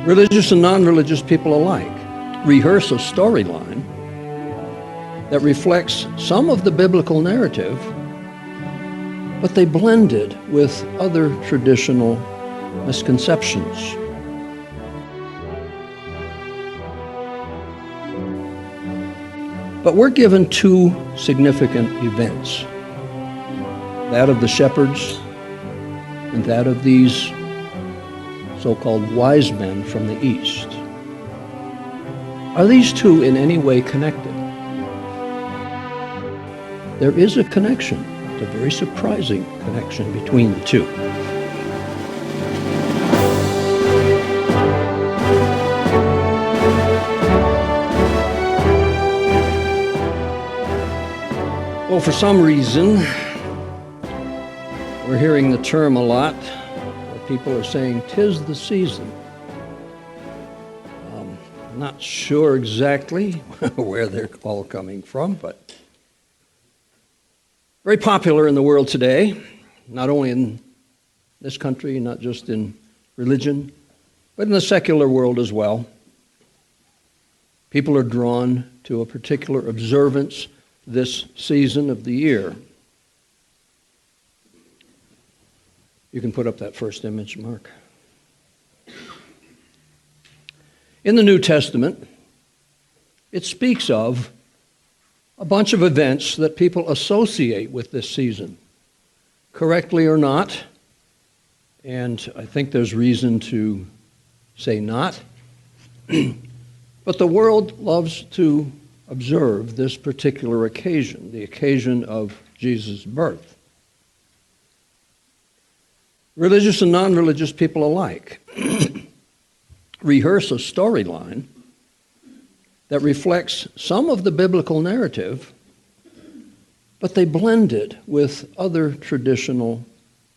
Religious and non-religious people alike rehearse a storyline that reflects some of the biblical narrative, but they blend it with other traditional misconceptions. But we're given two significant events, that of the shepherds and that of these so-called wise men from the east. Are these two in any way connected? There is a connection, a very surprising connection between the two. Well, for some reason, we're hearing the term a lot. People are saying, "'Tis the season." I'm not sure exactly where they're all coming from, but very popular in the world today, not only in this country, not just in religion, but in the secular world as well. People are drawn to a particular observance this season of the year. You can put up that first image, Mark. In the New Testament, it speaks of a bunch of events that people associate with this season, correctly or not, and I think there's reason to say not. But the world loves to observe this particular occasion, the occasion of Jesus' birth. Religious and non-religious people alike rehearse a storyline that reflects some of the biblical narrative, but they blend it with other traditional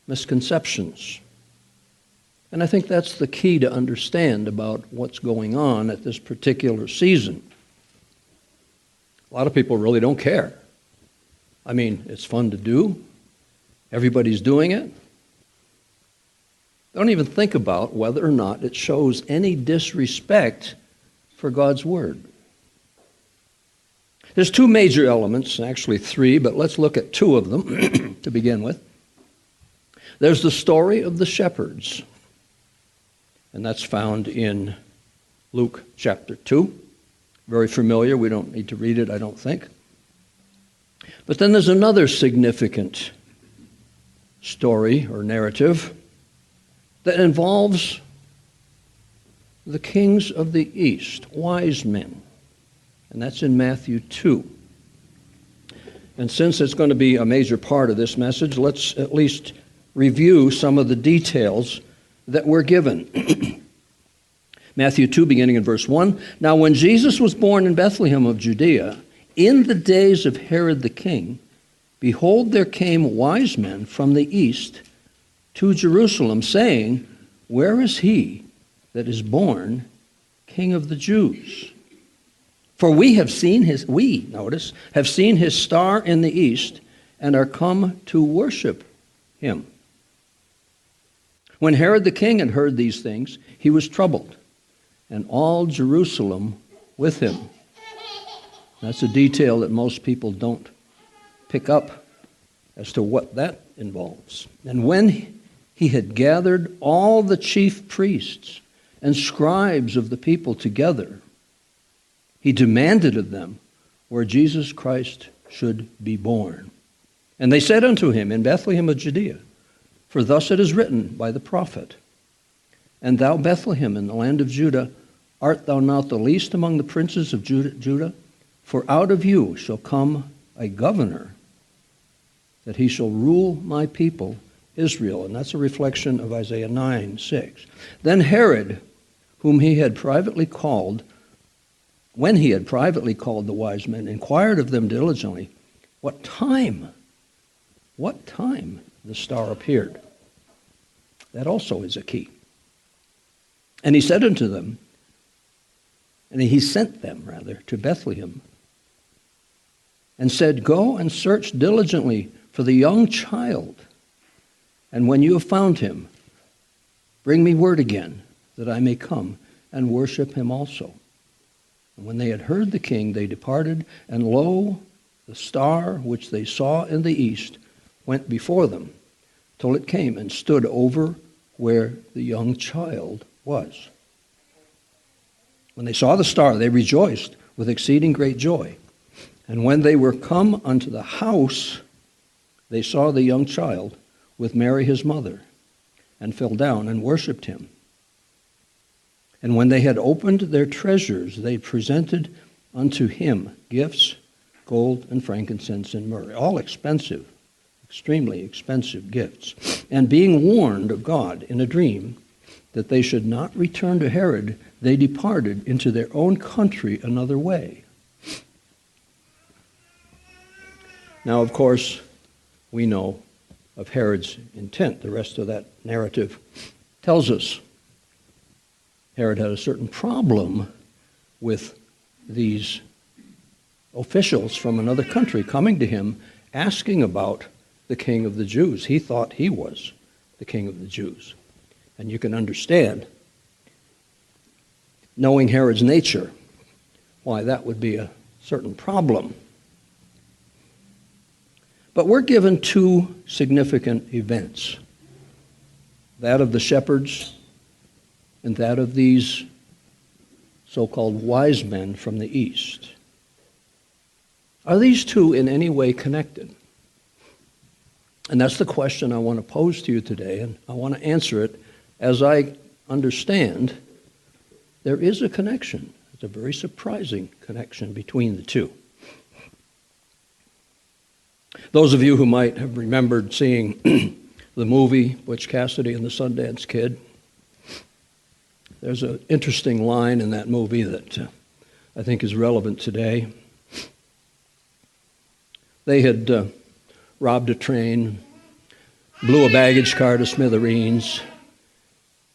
misconceptions. And I think that's the key to understand about what's going on at this particular season. A lot of people really don't care. I mean, it's fun to do. Everybody's doing it. Don't even think about whether or not it shows any disrespect for God's Word. There's two major elements, actually three, but let's look at two of them to begin with. There's the story of the shepherds, and that's found in Luke chapter 2. Very familiar. We don't need to read it, I don't think. But then there's another significant story or narrative that involves the kings of the east, wise men. And that's in Matthew 2. And since it's going to be a major part of this message, let's at least review some of the details that we're given. Matthew 2, beginning in verse 1. Now when Jesus was born in Bethlehem of Judea, in the days of Herod the king, behold, there came wise men from the east to Jerusalem, saying, Where is he that is born King of the Jews? For we have seen his star in the east, and are come to worship him. When Herod the king had heard these things, he was troubled, and all Jerusalem with him. That's a detail that most people don't pick up as to what that involves. And when he had gathered all the chief priests and scribes of the people together, he demanded of them where Jesus Christ should be born. And they said unto him, In Bethlehem of Judea, for thus it is written by the prophet, And thou, Bethlehem, in the land of Judah, art thou not the least among the princes of Judah? For out of you shall come a governor, that he shall rule my people Israel. And that's a reflection of Isaiah 9:6. Then Herod, whom he had privately called, when he had privately called the wise men, inquired of them diligently, what time the star appeared. That also is a key. And he said unto them, And he sent them, rather, to Bethlehem and said, "Go and search diligently for the young child. And when you have found him, bring me word again, that I may come and worship him also." And when they had heard the king, they departed, and lo, the star which they saw in the east went before them, till it came and stood over where the young child was. When they saw the star, they rejoiced with exceeding great joy. And when they were come unto the house, they saw the young child with Mary his mother, and fell down and worshipped him. And when they had opened their treasures, they presented unto him gifts, gold and frankincense and myrrh, all expensive, extremely expensive gifts. And being warned of God in a dream that they should not return to Herod, they departed into their own country another way. Now, of course, we know of Herod's intent. The rest of that narrative tells us Herod had a certain problem with these officials from another country coming to him asking about the king of the Jews. He thought he was the king of the Jews. And you can understand, knowing Herod's nature, why that would be a certain problem. But we're given two significant events, that of the shepherds and that of these so-called wise men from the east. Are these two in any way connected? And that's the question I want to pose to you today, and I want to answer it as I understand there is a connection. It's a very surprising connection between the two. Those of you who might have remembered seeing the movie Butch Cassidy and the Sundance Kid, there's an interesting line in that movie that I think is relevant today. They had robbed a train, blew a baggage car to smithereens,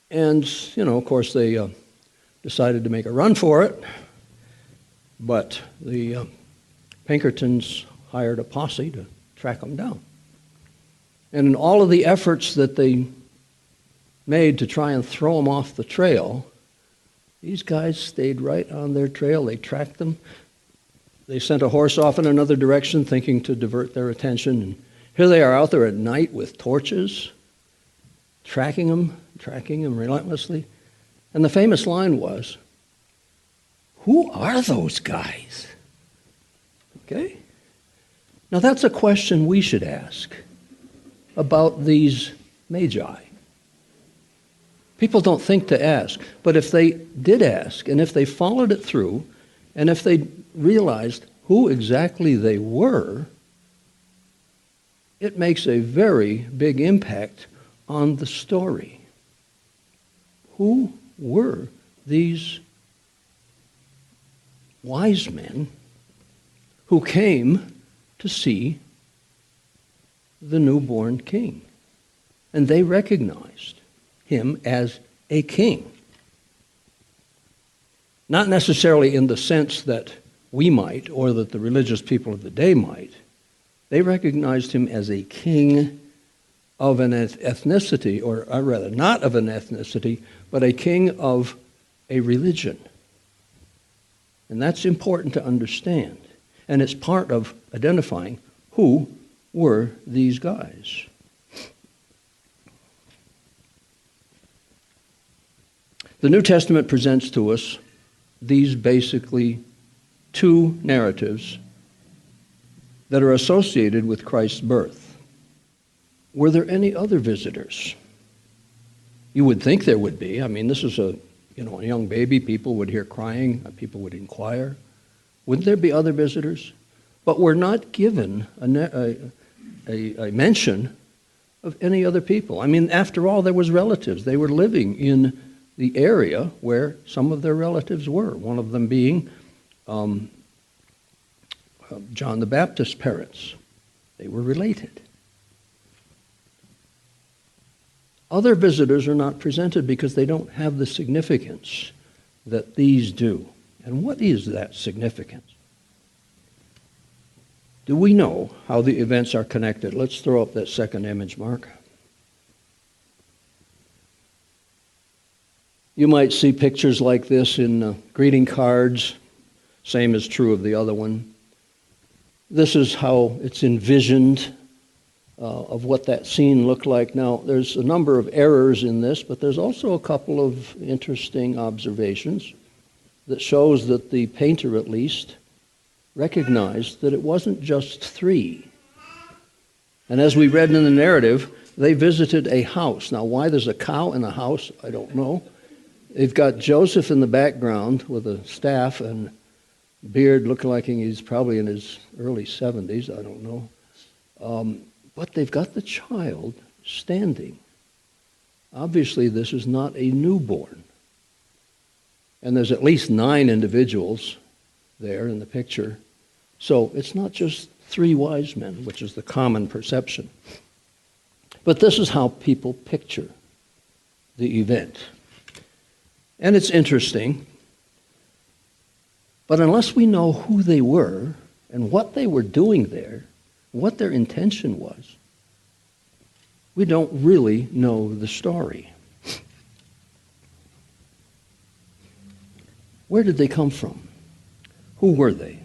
and, of course, they decided to make a run for it, but the Pinkertons hired a posse to track them down. And in all of the efforts that they made to try and throw them off the trail, these guys stayed right on their trail. They tracked them. They sent a horse off in another direction thinking to divert their attention. And here they are out there at night with torches, tracking them relentlessly. And the famous line was, "Who are those guys?" Okay? Now that's a question we should ask about these Magi. People don't think to ask, but if they did ask, and if they followed it through, and if they realized who exactly they were, it makes a very big impact on the story. Who were these wise men who came to see the newborn king? And they recognized him as a king. Not necessarily in the sense that we might, or that the religious people of the day might. They recognized him as a king of an ethnicity, or rather, not of an ethnicity, but a king of a religion. And that's important to understand. And it's part of identifying who were these guys. The New Testament presents to us these basically two narratives that are associated with Christ's birth. Were there any other visitors? You would think there would be. I mean, this is a young baby. People would hear crying. People would inquire. Wouldn't there be other visitors? But we're not given a mention of any other people. I mean, after all, there was relatives. They were living in the area where some of their relatives were, one of them being John the Baptist's parents. They were related. Other visitors are not presented because they don't have the significance that these do. And what is that significance? Do we know how the events are connected? Let's throw up that second image, Mark. You might see pictures like this in greeting cards. Same is true of the other one. This is how it's envisioned of what that scene looked like. Now, there's a number of errors in this, but there's also a couple of interesting observations that shows that the painter, at least, recognized that it wasn't just three. And as we read in the narrative, they visited a house. Now, why there's a cow in a house, I don't know. They've got Joseph in the background with a staff and beard looking like he's probably in his early 70s, I don't know. But they've got the child standing. Obviously, this is not a newborn. And there's at least 9 individuals there in the picture. So it's not just 3 wise men, which is the common perception. But this is how people picture the event. And it's interesting. But unless we know who they were and what they were doing there, what their intention was, we don't really know the story. Where did they come from? Who were they?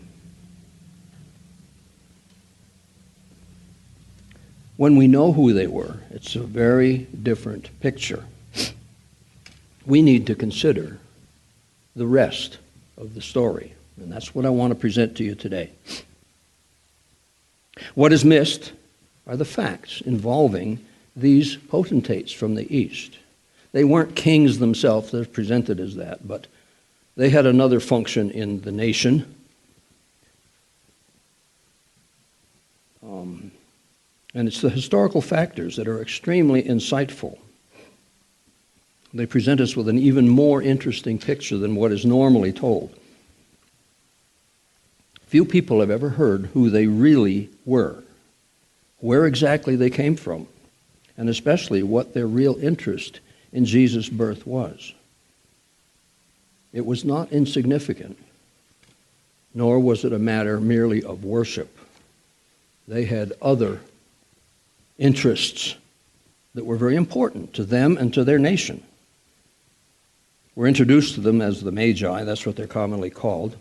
When we know who they were, it's a very different picture. We need to consider the rest of the story, and that's what I want to present to you today. What is missed are the facts involving these potentates from the east. They weren't kings themselves, they're presented as that, but they had another function in the nation. And it's the historical factors that are extremely insightful. They present us with an even more interesting picture than what is normally told. Few people have ever heard who they really were, where exactly they came from, and especially what their real interest in Jesus' birth was. It was not insignificant, nor was it a matter merely of worship. They had other interests that were very important to them and to their nation. We're introduced to them as the Magi, that's what they're commonly called,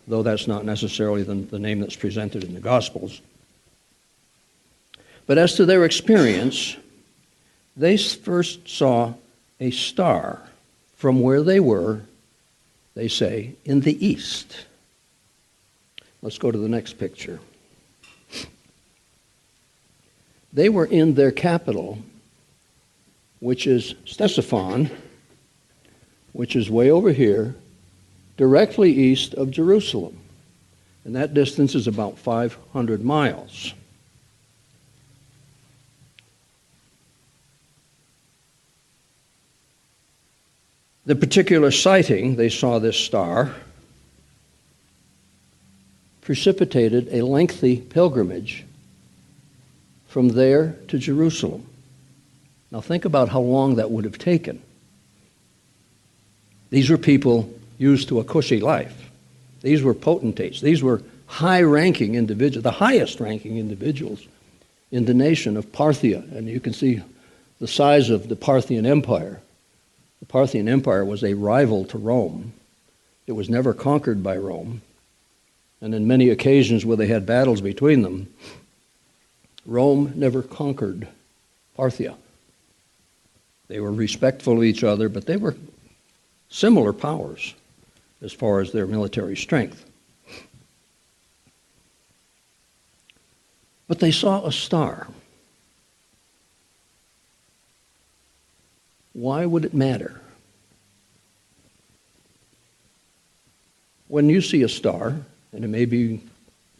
though that's not necessarily the name that's presented in the Gospels. But as to their experience, they first saw a star from where they were, they say, in the east. Let's go to the next picture. They were in their capital, which is Ctesiphon, which is way over here, directly east of Jerusalem. And that distance is about 500 miles. The particular sighting, they saw this star, precipitated a lengthy pilgrimage from there to Jerusalem. Now think about how long that would have taken. These were people used to a cushy life. These were potentates. These were high-ranking individuals, the highest-ranking individuals in the nation of Parthia. And you can see the size of the Parthian Empire. The Parthian Empire was a rival to Rome. It was never conquered by Rome. And in many occasions where they had battles between them, Rome never conquered Parthia. They were respectful of each other, but they were similar powers as far as their military strength. But they saw a star. Why would it matter? When you see a star, and it may be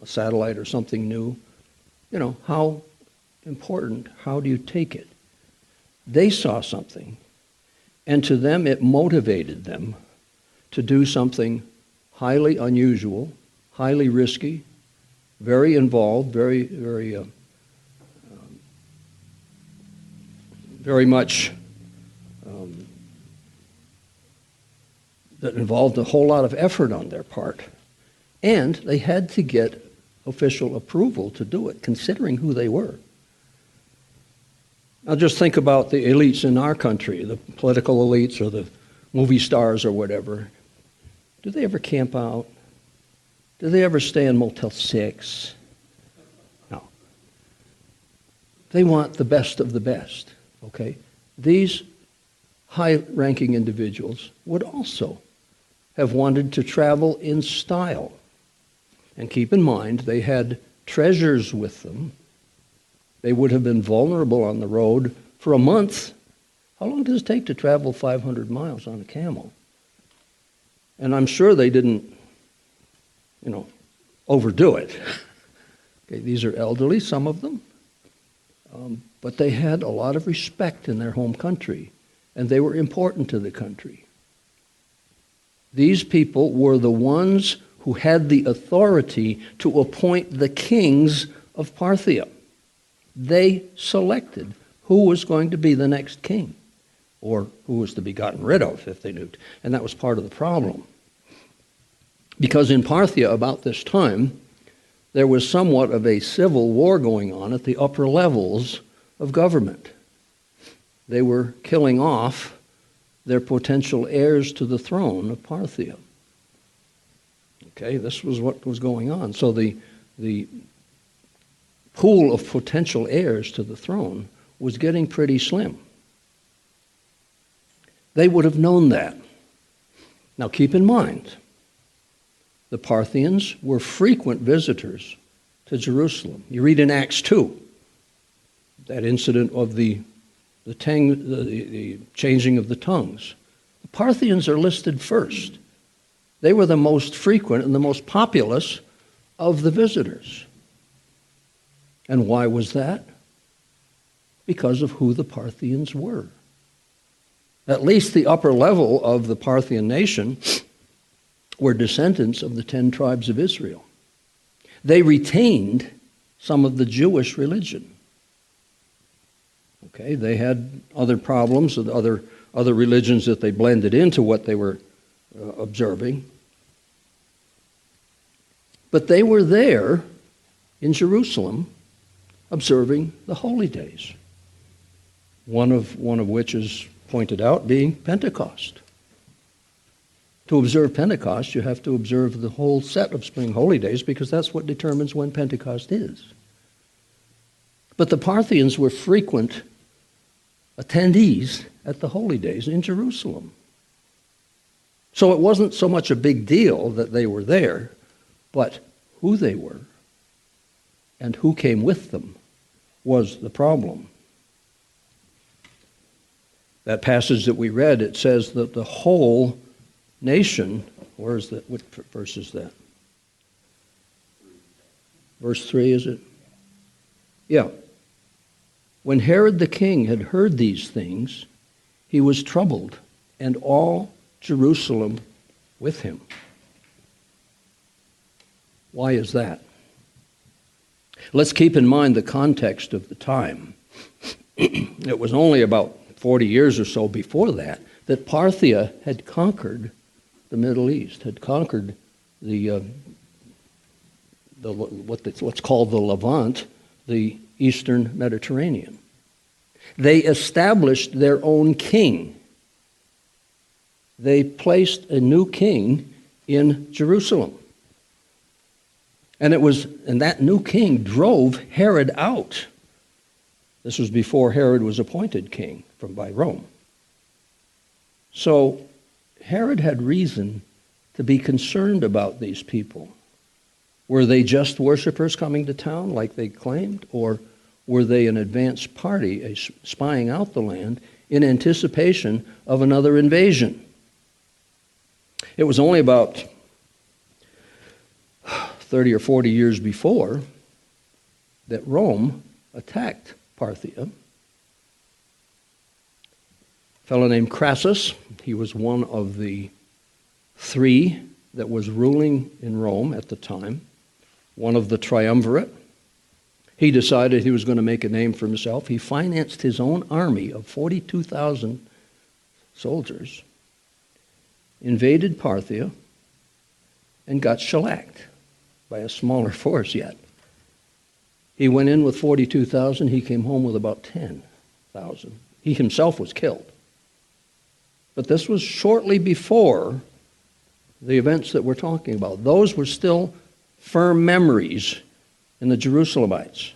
a satellite or something new, you know, how important, how do you take it? They saw something, and to them it motivated them to do something highly unusual, highly risky, very involved, very much that involved a whole lot of effort on their part. And they had to get official approval to do it, considering who they were. Now just think about the elites in our country, the political elites or the movie stars or whatever. Do they ever camp out? Do they ever stay in Motel 6? No. They want the best of the best, okay? These high-ranking individuals would also have wanted to travel in style. And keep in mind, they had treasures with them. They would have been vulnerable on the road for a month. How long does it take to travel 500 miles on a camel? And I'm sure they didn't, overdo it. Okay, these are elderly, some of them. But they had a lot of respect in their home country, and they were important to the country. These people were the ones who had the authority to appoint the kings of Parthia. They selected who was going to be the next king, or who was to be gotten rid of if they knew. And that was part of the problem. Because in Parthia, about this time, there was somewhat of a civil war going on at the upper levels of government. They were killing off their potential heirs to the throne of Parthia. Okay, this was what was going on. So the pool of potential heirs to the throne was getting pretty slim. They would have known that. Now keep in mind, the Parthians were frequent visitors to Jerusalem. You read in Acts 2, that incident of the changing of the tongues. The Parthians are listed first. They were the most frequent and the most populous of the visitors. And why was that? Because of who the Parthians were. At least the upper level of the Parthian nation were descendants of the 10 tribes of Israel. They retained some of the Jewish religion. Okay, they had other problems with other religions that they blended into what they were observing. But they were there in Jerusalem observing the holy days. One of which is pointed out being Pentecost. To observe Pentecost, you have to observe the whole set of spring holy days because that's what determines when Pentecost is. But the Parthians were frequent attendees at the holy days in Jerusalem. So it wasn't so much a big deal that they were there, but who they were and who came with them was the problem. That passage that we read, it says that the whole nation, where is that? What verse is that? Verse 3, is it? Yeah. When Herod the king had heard these things, he was troubled, and all Jerusalem with him. Why is that? Let's keep in mind the context of the time. It was only about 40 years or so before that Parthia had conquered the Middle East, had conquered what's called the Levant, the Eastern Mediterranean. They established their own king. They placed a new king in Jerusalem. And that new king drove Herod out. This was before Herod was appointed king by Rome. So Herod had reason to be concerned about these people. Were they just worshipers coming to town like they claimed, or were they an advanced party spying out the land in anticipation of another invasion? It was only about 30 or 40 years before that Rome attacked Parthia. A fellow named Crassus, he was one of the 3 that was ruling in Rome at the time, one of the triumvirate. He decided he was going to make a name for himself. He financed his own army of 42,000 soldiers. invaded Parthia and got shellacked by a smaller force yet. He went in with 42,000. He came home with about 10,000. He himself was killed. But this was shortly before the events that we're talking about. Those were still firm memories in the Jerusalemites.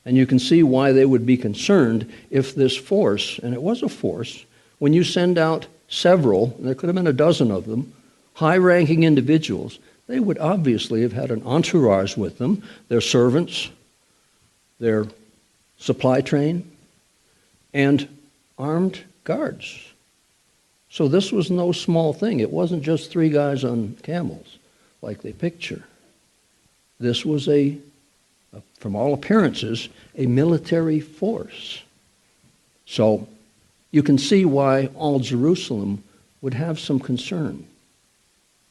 And you can see why they would be concerned if this force, and it was a force, when you send out several, and there could have been a dozen of them, high-ranking individuals, they would obviously have had an entourage with them, their servants, their supply train, and armed guards. So this was no small thing. It wasn't just 3 guys on camels like they picture. This was from all appearances, a military force. So you can see why all Jerusalem would have some concern.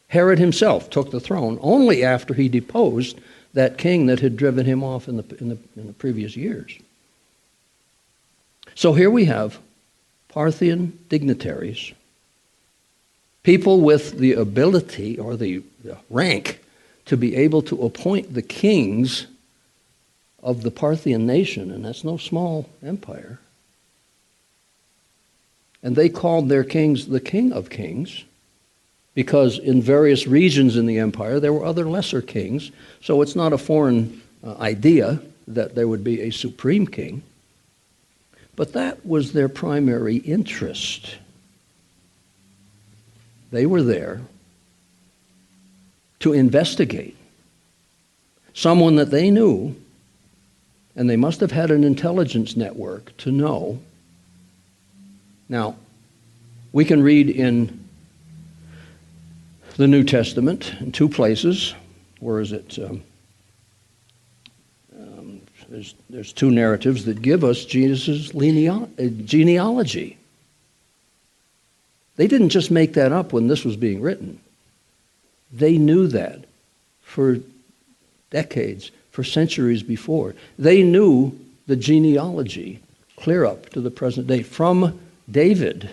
Herod himself took the throne only after he deposed that king that had driven him off in the previous years. So here we have Parthian dignitaries, people with the ability or the rank to be able to appoint the kings of the Parthian nation, and that's no small empire. And they called their kings the King of Kings, because in various regions in the empire there were other lesser kings, so it's not a foreign idea that there would be a supreme king. But that was their primary interest. They were there to investigate someone that they knew, and they must have had an intelligence network to know. Now, we can read in the New Testament in 2 places. Where is it? There's 2 narratives that give us Jesus' genealogy. They didn't just make that up when this was being written. They knew that for decades, for centuries before. They knew the genealogy clear up to the present day from David.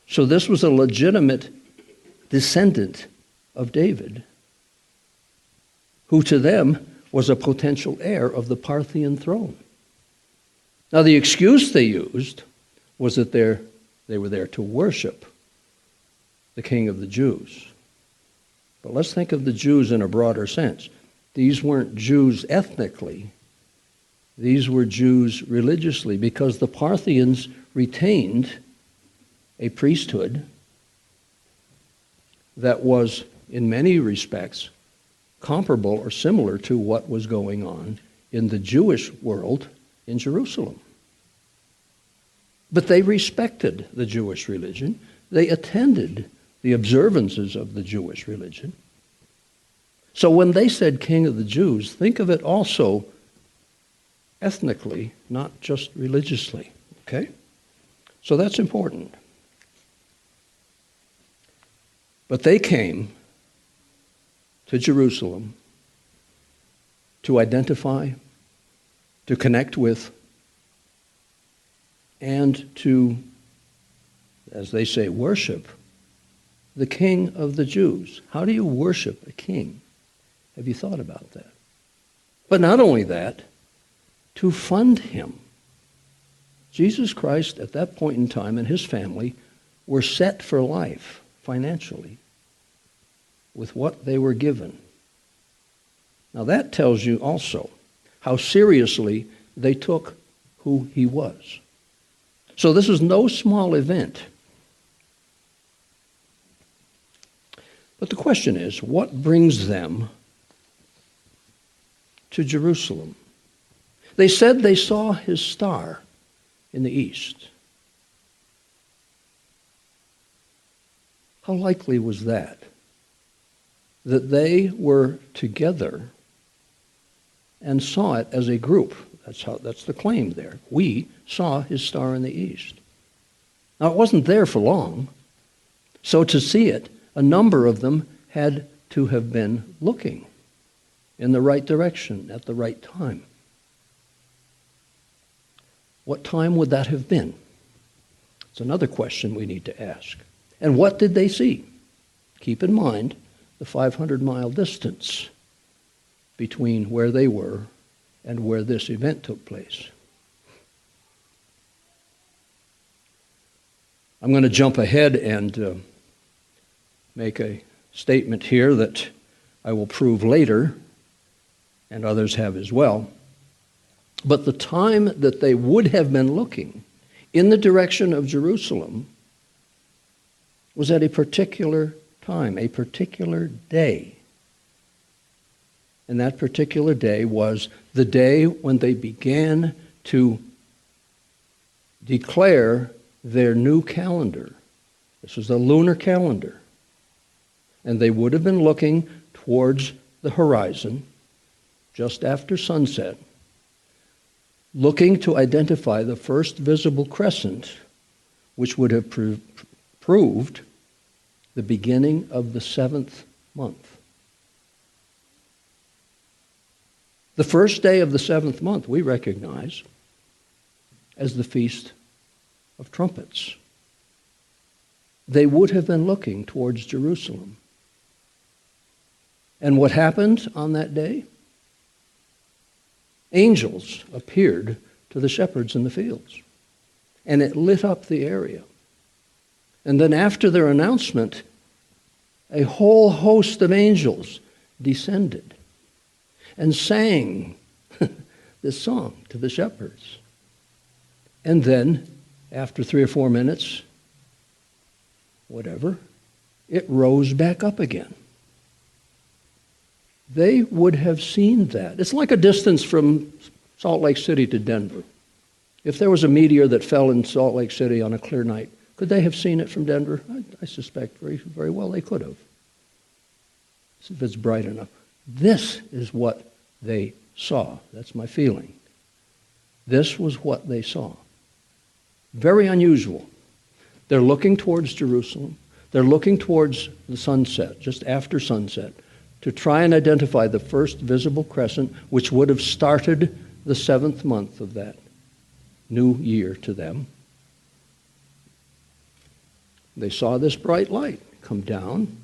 So this was a legitimate descendant of David, who to them was a potential heir of the Parthian throne. Now the excuse they used was that they were there to worship the King of the Jews. But let's think of the Jews in a broader sense. These weren't Jews ethnically. These were Jews religiously, because the Parthians retained a priesthood that was, in many respects, comparable or similar to what was going on in the Jewish world in Jerusalem. But they respected the Jewish religion. They attended the observances of the Jewish religion. So when they said King of the Jews, think of it also ethnically, not just religiously. Okay? So that's important. But they came to Jerusalem to identify, to connect with, and to, as they say, worship the King of the Jews. How do you worship a king? Have you thought about that? But not only that, to fund him. Jesus Christ, at that point in time, and his family were set for life financially with what they were given. Now that tells you also how seriously they took who he was. So this is no small event. But the question is, what brings them to Jerusalem? They said they saw his star in the east. How likely was that? That they were together and saw it as a group. That's the claim there. We saw his star in the east. Now it wasn't there for long. So to see it, a number of them had to have been looking in the right direction at the right time. What time would that have been? It's another question we need to ask. And what did they see? Keep in mind the 500-mile distance between where they were and where this event took place. I'm going to jump ahead and make a statement here that I will prove later, and others have as well. But the time that they would have been looking in the direction of Jerusalem was at a particular time, a particular day. And that particular day was the day when they began to declare their new calendar. This was the lunar calendar. And they would have been looking towards the horizon just after sunset, looking to identify the first visible crescent, which would have proved the beginning of the 7th month. The first day of the 7th month we recognize as the Feast of Trumpets. They would have been looking towards Jerusalem. And what happened on that day? Angels appeared to the shepherds in the fields, and it lit up the area. And then after their announcement, a whole host of angels descended and sang this song to the shepherds. And then, after 3 or 4 minutes, whatever, it rose back up again. They would have seen that. It's like a distance from Salt Lake City to Denver. If there was a meteor that fell in Salt Lake City on a clear night, could they have seen it from Denver? I suspect very, very well they could have, if it's bright enough. This is what they saw. That's my feeling. This was what they saw. Very unusual. They're looking towards Jerusalem. They're looking towards the sunset, just after sunset, to try and identify the first visible crescent, which would have started the 7th month of that new year to them. They saw this bright light come down,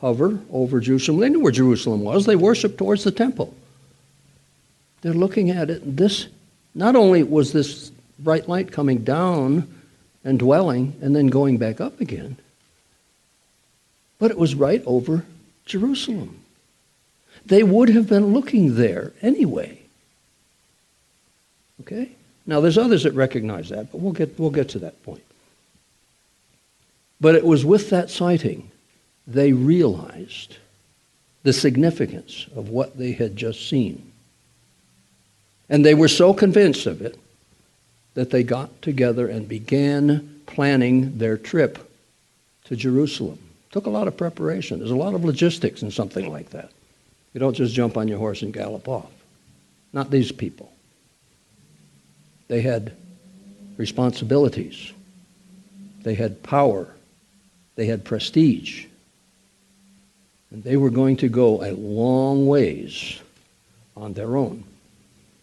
hover over Jerusalem. They knew where Jerusalem was. They worshiped towards the temple. They're looking at it. This, not only was this bright light coming down and dwelling and then going back up again, but it was right over Jerusalem. They would have been looking there anyway. Okay? Now there's others that recognize that, but we'll get to that point. But it was with that sighting they realized the significance of what they had just seen. And they were so convinced of it that they got together and began planning their trip to Jerusalem. Took a lot of preparation. There's a lot of logistics in something like that. You don't just jump on your horse and gallop off. Not these people. They had responsibilities. They had power. They had prestige. And they were going to go a long ways on their own.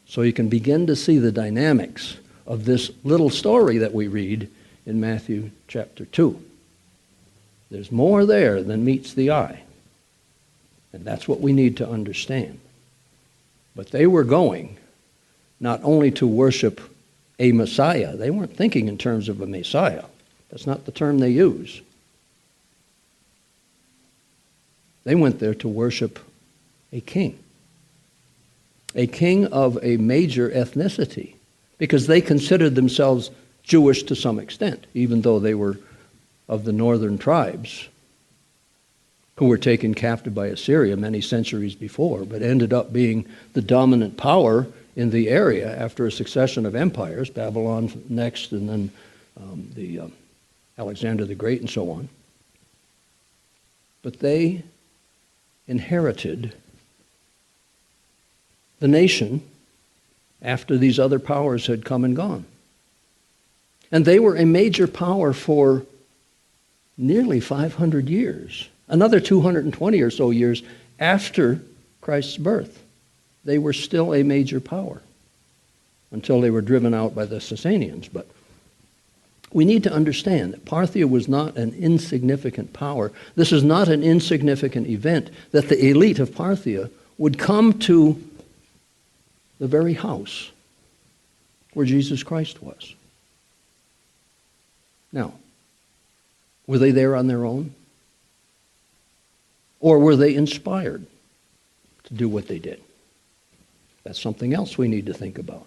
So you can begin to see the dynamics of this little story that we read in Matthew chapter 2. There's more there than meets the eye. And that's what we need to understand. But they were going not only to worship a Messiah. They weren't thinking in terms of a Messiah. That's not the term they use. They went there to worship a king of a major ethnicity, because they considered themselves Jewish to some extent, even though they were of the northern tribes who were taken captive by Assyria many centuries before, but ended up being the dominant power in the area after a succession of empires, Babylon next, and then Alexander the Great and so on. But they inherited the nation after these other powers had come and gone. And they were a major power for nearly 500 years. Another 220 or so years after Christ's birth, they were still a major power until they were driven out by the Sasanians. But We need to understand that Parthia was not an insignificant power. This is not an insignificant event that the elite of Parthia would come to the very house where Jesus Christ was. Now, were they there on their own? Or were they inspired to do what they did? That's something else we need to think about.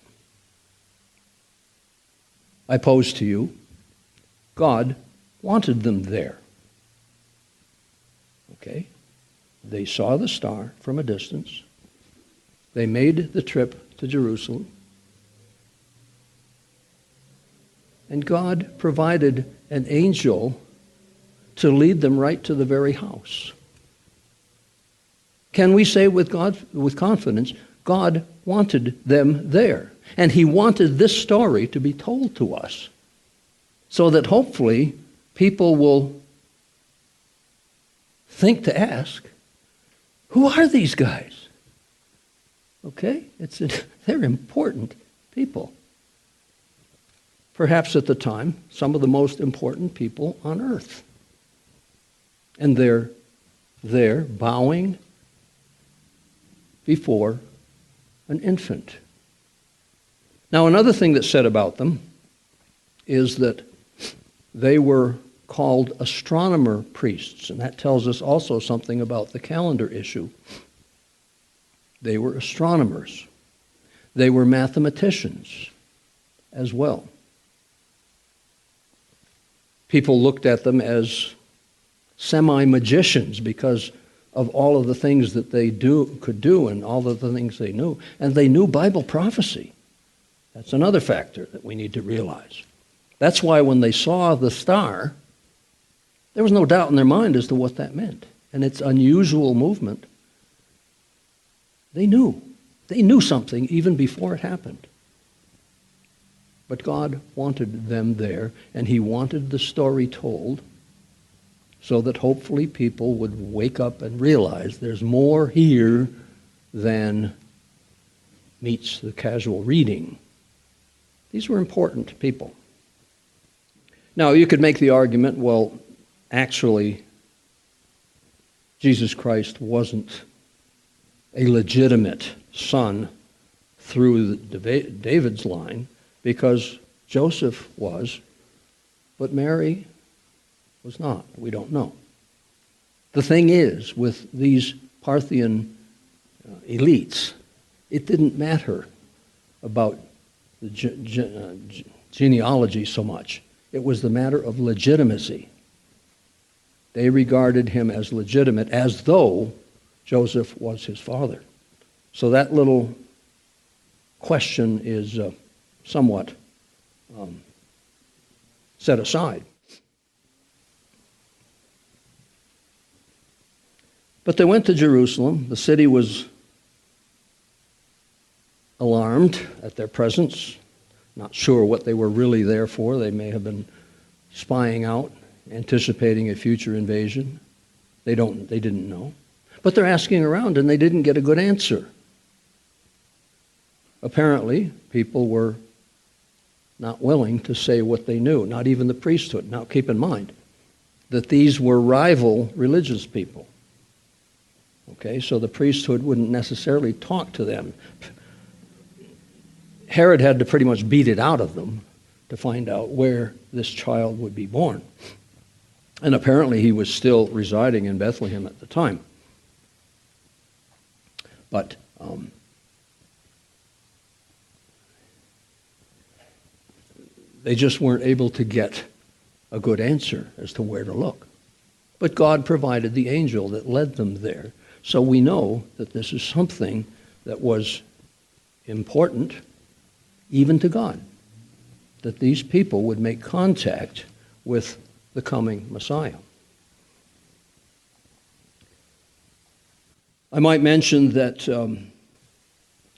I pose to you, God wanted them there. Okay? They saw the star from a distance. They made the trip to Jerusalem. And God provided an angel to lead them right to the very house. Can we say with confidence, God wanted them there? And he wanted this story to be told to us so that hopefully people will think to ask, who are these guys? Okay? They're important people. Perhaps at the time, some of the most important people on earth. And they're there bowing before an infant. Now, another thing that's said about them is that they were called astronomer priests, and that tells us also something about the calendar issue. They were astronomers. They were mathematicians as well. People looked at them as semi-magicians because of all of the things that they could do and all of the things they knew. And they knew Bible prophecy. That's another factor that we need to realize. That's why when they saw the star, there was no doubt in their mind as to what that meant. And its unusual movement, they knew. They knew something even before it happened. But God wanted them there, and he wanted the story told so that hopefully people would wake up and realize there's more here than meets the casual reading. These were important people. Now, you could make the argument, well, actually, Jesus Christ wasn't a legitimate son through David's line because Joseph was, but Mary was not. We don't know. The thing is, with these Parthian elites, it didn't matter about the genealogy so much. It was the matter of legitimacy. They regarded him as legitimate, as though Joseph was his father. So that little question is somewhat set aside. But they went to Jerusalem. The city was alarmed at their presence, not sure what they were really there for. They may have been spying out, anticipating a future invasion. They didn't know. But they're asking around, and they didn't get a good answer. Apparently, people were not willing to say what they knew, not even the priesthood. Now, keep in mind that these were rival religious people. Okay, so the priesthood wouldn't necessarily talk to them. Herod had to pretty much beat it out of them to find out where this child would be born. And apparently he was still residing in Bethlehem at the time. But they just weren't able to get a good answer as to where to look. But God provided the angel that led them there. So we know that this is something that was important even to God, that these people would make contact with the coming Messiah. I might mention that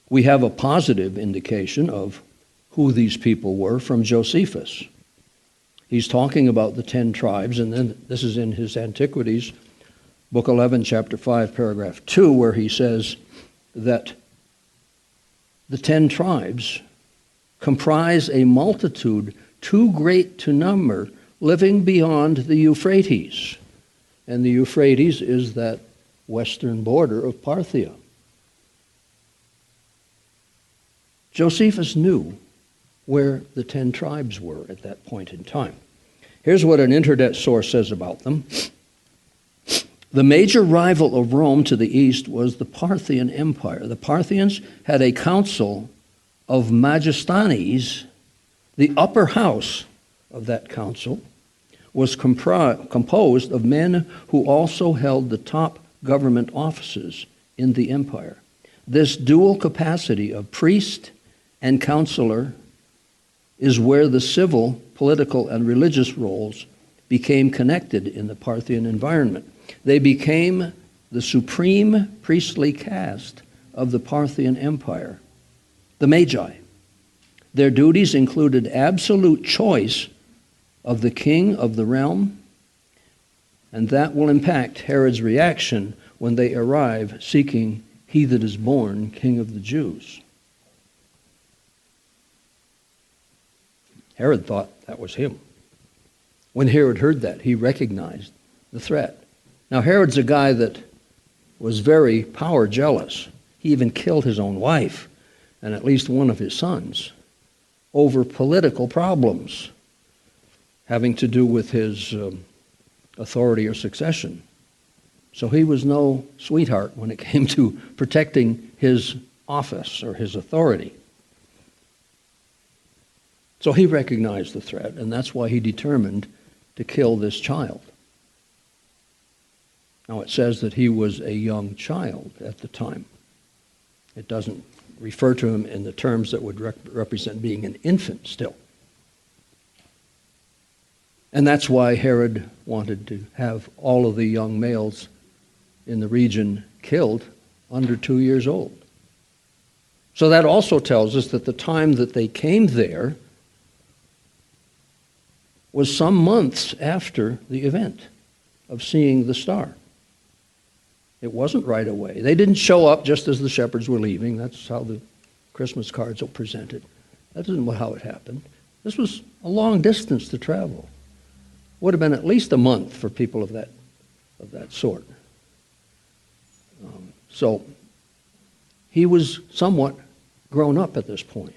we have a positive indication of who these people were from Josephus. He's talking about the 10 tribes, and then this is in his Antiquities, Book 11, Chapter 5, Paragraph 2, where he says that the 10 tribes comprise a multitude too great to number, living beyond the Euphrates. And the Euphrates is that western border of Parthia. Josephus knew where the 10 tribes were at that point in time. Here's what an internet source says about them. The major rival of Rome to the east was the Parthian Empire. The Parthians had a council of Magistanes. The upper house of that council was composed of men who also held the top government offices in the empire. This dual capacity of priest and counselor is where the civil, political, and religious roles became connected in the Parthian environment. They became the supreme priestly caste of the Parthian Empire, the Magi. Their duties included absolute choice of the king of the realm, and that will impact Herod's reaction when they arrive seeking he that is born king of the Jews. Herod thought that was him. When Herod heard that, he recognized the threat. Now, Herod's a guy that was very power jealous. He even killed his own wife and at least one of his sons over political problems having to do with his authority or succession. So he was no sweetheart when it came to protecting his office or his authority. So he recognized the threat, and that's why he determined to kill this child. Now, it says that he was a young child at the time. It doesn't refer to him in the terms that would represent being an infant still. And that's why Herod wanted to have all of the young males in the region killed under 2 years old. So that also tells us that the time that they came there was some months after the event of seeing the star. It wasn't right away. They didn't show up just as the shepherds were leaving. That's how the Christmas cards are presented. That isn't how it happened. This was a long distance to travel. Would have been at least a month for people of that sort. So he was somewhat grown up at this point.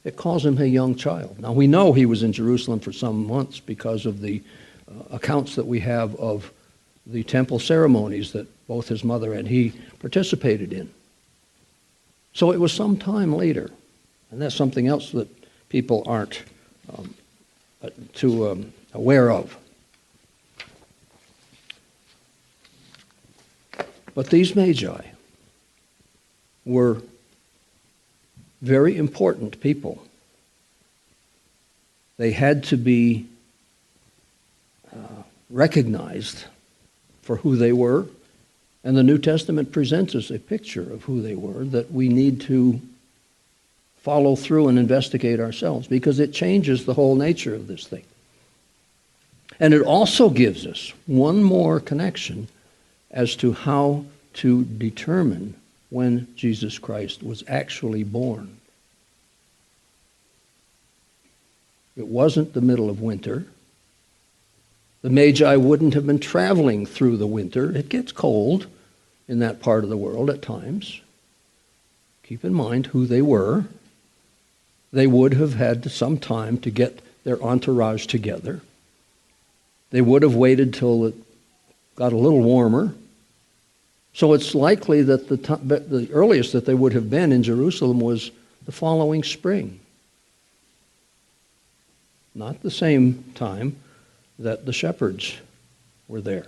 It calls him a young child. Now, we know he was in Jerusalem for some months because of the accounts that we have of the temple ceremonies that both his mother and he participated in. So it was some time later, and that's something else that people aren't too aware of. But these Magi were very important people. They had to be recognized for who they were, and the New Testament presents us a picture of who they were that we need to follow through and investigate ourselves, because it changes the whole nature of this thing. And it also gives us one more connection as to how to determine when Jesus Christ was actually born. It wasn't the middle of winter. The Magi wouldn't have been traveling through the winter. It gets cold in that part of the world at times. Keep in mind who they were. They would have had some time to get their entourage together. They would have waited till it got a little warmer. So it's likely that the earliest that they would have been in Jerusalem was the following spring. Not the same time that the shepherds were there.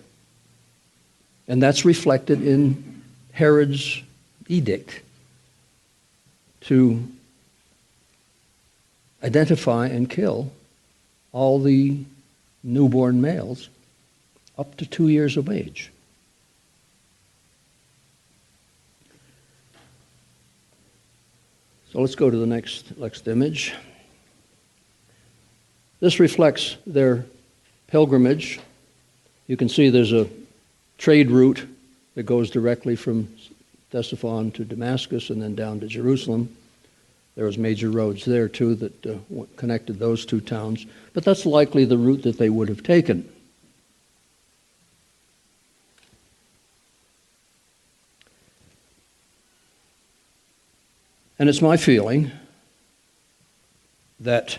And that's reflected in Herod's edict to identify and kill all the newborn males up to 2 years of age. So let's go to the next image. This reflects their pilgrimage. You can see there's a trade route that goes directly from Ctesiphon to Damascus and then down to Jerusalem. There was major roads there, too, that connected those two towns. But that's likely the route that they would have taken. And it's my feeling that,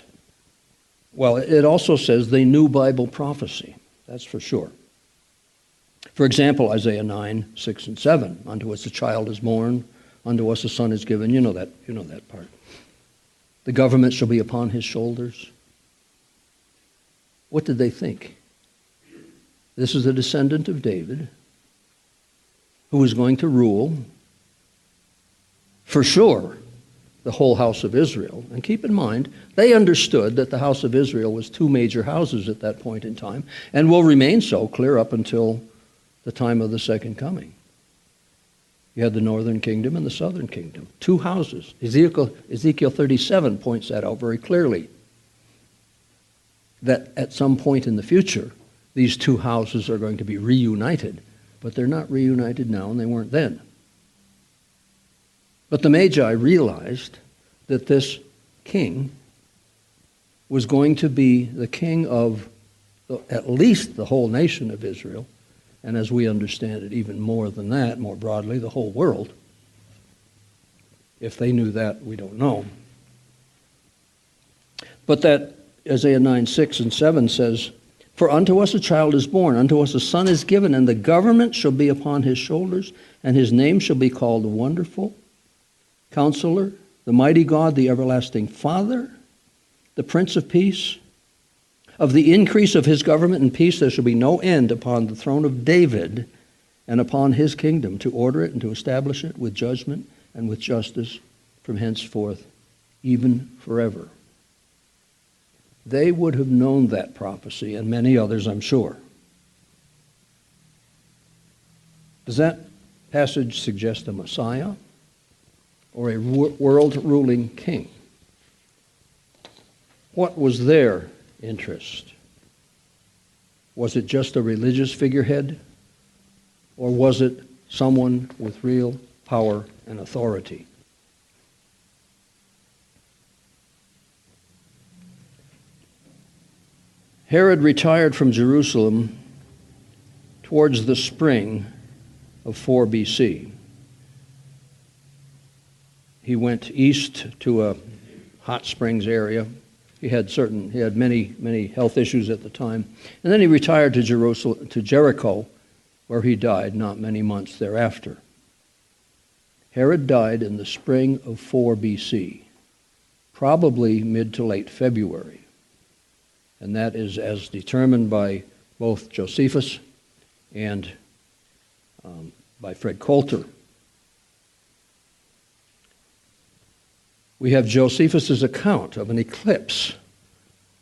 well, it also says they knew Bible prophecy. That's for sure. For example, Isaiah 9, 6, and 7. Unto us a child is born, unto us a son is given. You know that part. The government shall be upon his shoulders. What did they think? This is a descendant of David who is going to rule, for sure, the whole house of Israel. And keep in mind, they understood that the house of Israel was two major houses at that point in time, and will remain so clear up until the time of the second coming. You had the northern kingdom and the southern kingdom. Two houses. Ezekiel 37 points that out very clearly. That at some point in the future, these two houses are going to be reunited. But they're not reunited now, and they weren't then. But the Magi realized that this king was going to be the king of at least the whole nation of Israel, and as we understand it, even more than that, more broadly, the whole world. If they knew that, we don't know. But that Isaiah 9, 6 and 7 says, For unto us a child is born, unto us a son is given, and the government shall be upon his shoulders, and his name shall be called Wonderful, Counselor, the Mighty God, the Everlasting Father, the Prince of Peace. Of the increase of his government and peace there shall be no end upon the throne of David and upon his kingdom, to order it and to establish it with judgment and with justice from henceforth, even forever. They would have known that prophecy, and many others, I'm sure. Does that passage suggest a Messiah or a world-ruling king? What was their interest? Was it just a religious figurehead, or was it someone with real power and authority? Herod retired from Jerusalem towards the spring of 4 BC. He went east to a hot springs area. He had many health issues at the time. And then he retired to Jericho, where he died not many months thereafter. Herod died in the spring of 4 BC, probably mid to late February. And that is as determined by both Josephus and by Fred Coulter. We have Josephus's account of an eclipse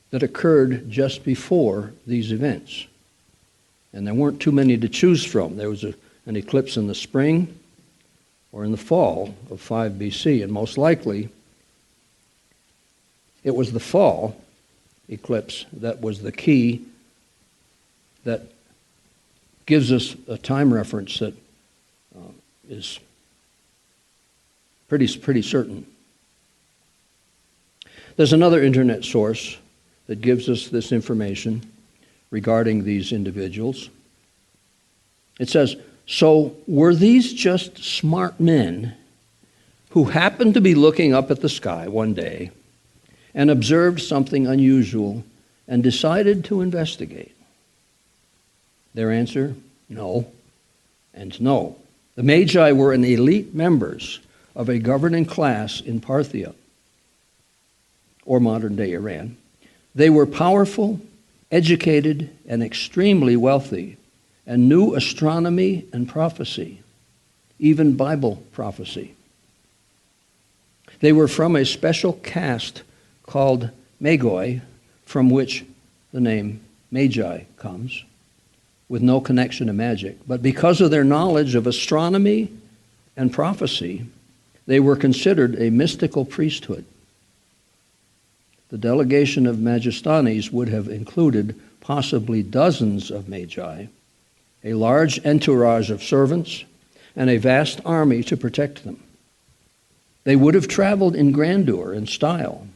that occurred just before these events. And there weren't too many to choose from. There was an eclipse in the spring or in the fall of 5 BC, and most likely it was the fall eclipse that was the key that gives us a time reference that is pretty certain. There's another internet source that gives us this information regarding these individuals. It says, so were these just smart men who happened to be looking up at the sky one day and observed something unusual and decided to investigate? Their answer, no and no. The Magi were an elite members of a governing class in Parthia, or modern-day Iran. They were powerful, educated, and extremely wealthy, and knew astronomy and prophecy, even Bible prophecy. They were from a special caste called Magi, from which the name Magi comes, with no connection to magic. But because of their knowledge of astronomy and prophecy, they were considered a mystical priesthood. The delegation of Magistanes would have included possibly dozens of Magi, a large entourage of servants, and a vast army to protect them. They would have traveled in grandeur and style,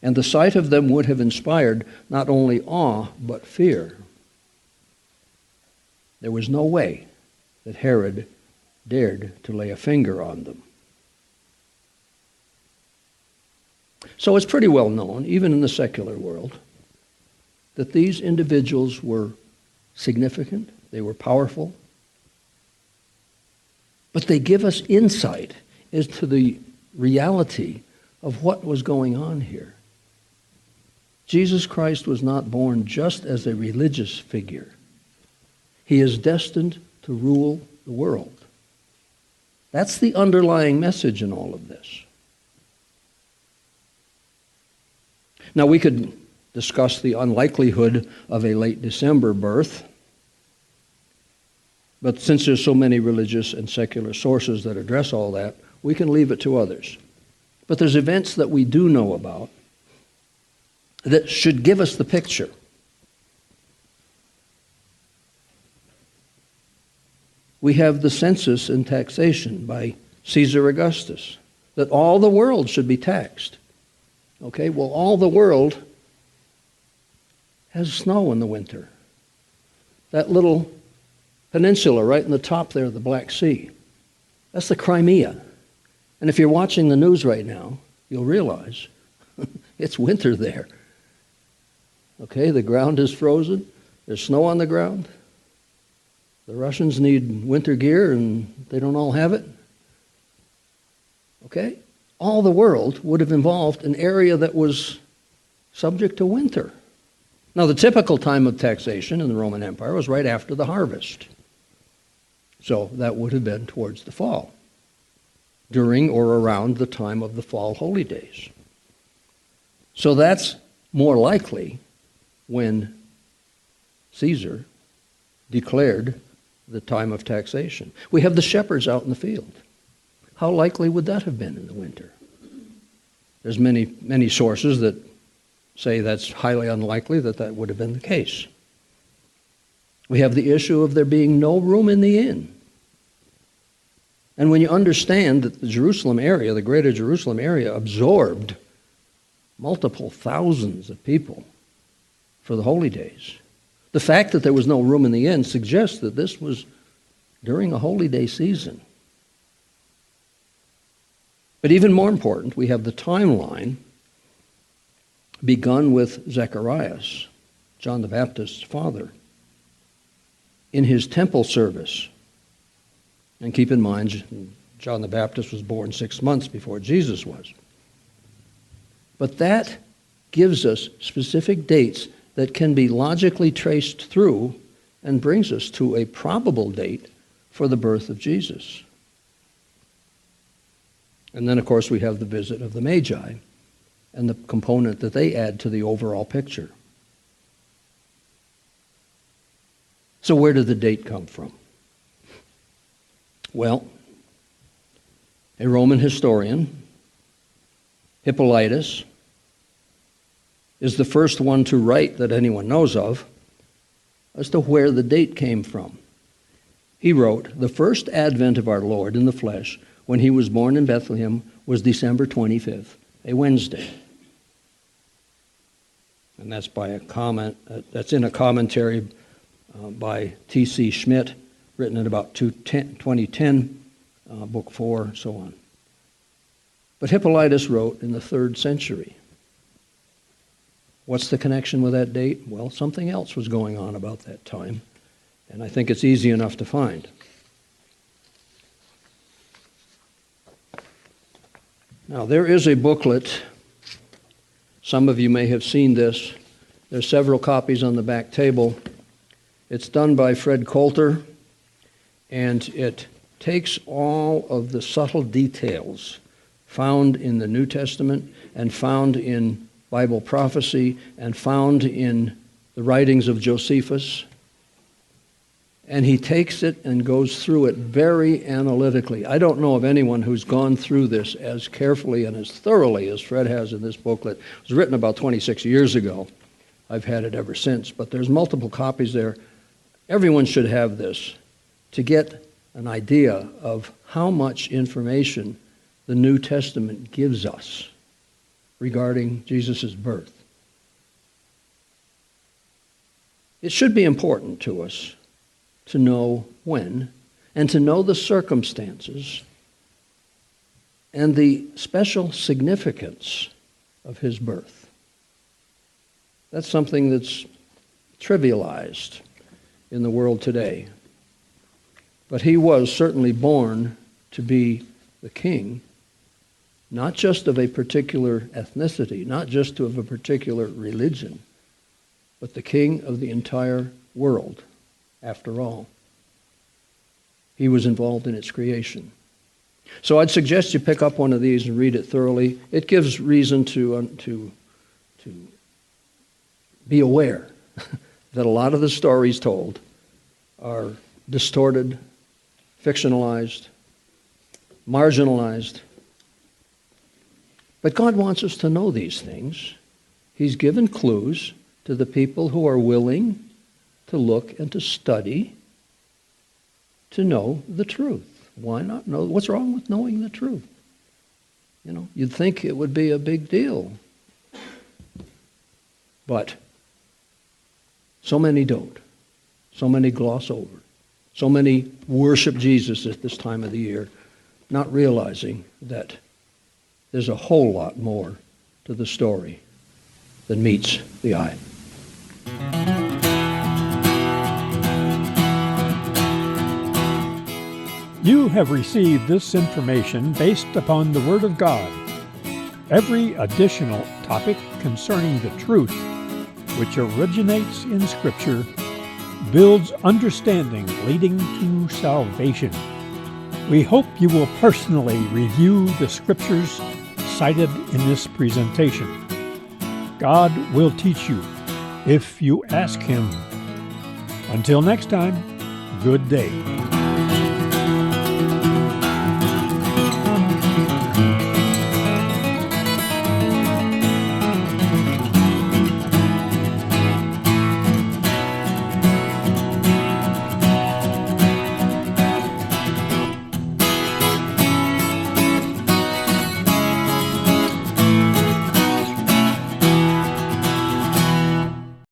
and the sight of them would have inspired not only awe, but fear. There was no way that Herod dared to lay a finger on them. So it's pretty well known, even in the secular world, that these individuals were significant, they were powerful, but they give us insight as to the reality of what was going on here. Jesus Christ was not born just as a religious figure. He is destined to rule the world. That's the underlying message in all of this. Now, we could discuss the unlikelihood of a late December birth, but since there's so many religious and secular sources that address all that, we can leave it to others. But there's events that we do know about that should give us the picture. We have the census and taxation by Caesar Augustus, that all the world should be taxed. Okay, well, all the world has snow in the winter. That little peninsula right in the top there of the Black Sea, that's the Crimea. And if you're watching the news right now, you'll realize it's winter there. Okay, the ground is frozen. There's snow on the ground. The Russians need winter gear and they don't all have it. Okay? All the world would have involved an area that was subject to winter. Now, the typical time of taxation in the Roman Empire was right after the harvest. So that would have been towards the fall, during or around the time of the fall holy days. So that's more likely when Caesar declared the time of taxation. We have the shepherds out in the field. How likely would that have been in the winter? There's many sources that say that's highly unlikely that that would have been the case. We have the issue of there being no room in the inn. And when you understand that the Jerusalem area, the greater Jerusalem area, absorbed multiple thousands of people for the holy days, the fact that there was no room in the inn suggests that this was during a holy day season. But even more important, we have the timeline begun with Zacharias, John the Baptist's father, in his temple service. And keep in mind, John the Baptist was born 6 months before Jesus was. But that gives us specific dates that can be logically traced through and brings us to a probable date for the birth of Jesus. And then, of course, we have the visit of the Magi and the component that they add to the overall picture. So where did the date come from? Well, a Roman historian, Hippolytus, is the first one to write that anyone knows of as to where the date came from. He wrote, "The first advent of our Lord in the flesh, when he was born in Bethlehem, was December 25th, a Wednesday." And that's by a comment. That's in a commentary by T.C. Schmidt, written in about 2010, book 4, so on. But Hippolytus wrote in the 3rd century. What's the connection with that date? Well, something else was going on about that time, and I think it's easy enough to find. Now, there is a booklet. Some of you may have seen this. There's several copies on the back table. It's done by Fred Coulter, and it takes all of the subtle details found in the New Testament and found in Bible prophecy and found in the writings of Josephus, and he takes it and goes through it very analytically. I don't know of anyone who's gone through this as carefully and as thoroughly as Fred has in this booklet. It was written about 26 years ago. I've had it ever since, but there's multiple copies there. Everyone should have this to get an idea of how much information the New Testament gives us regarding Jesus' birth. It should be important to us to know when and to know the circumstances and the special significance of his birth. That's something that's trivialized in the world today. But he was certainly born to be the king, not just of a particular ethnicity, not just of a particular religion, but the king of the entire world, after all. He was involved in its creation. So I'd suggest you pick up one of these and read it thoroughly. It gives reason to be aware that a lot of the stories told are distorted, fictionalized, marginalized. But God wants us to know these things. He's given clues to the people who are willing to look and to study to know the truth. Why not know? What's wrong with knowing the truth? You know, you'd think it would be a big deal. But so many don't. So many gloss over. So many worship Jesus at this time of the year, not realizing that there's a whole lot more to the story than meets the eye. You have received this information based upon the Word of God. Every additional topic concerning the truth, which originates in Scripture, builds understanding leading to salvation. We hope you will personally review the Scriptures cited in this presentation. God will teach you if you ask Him. Until next time, good day.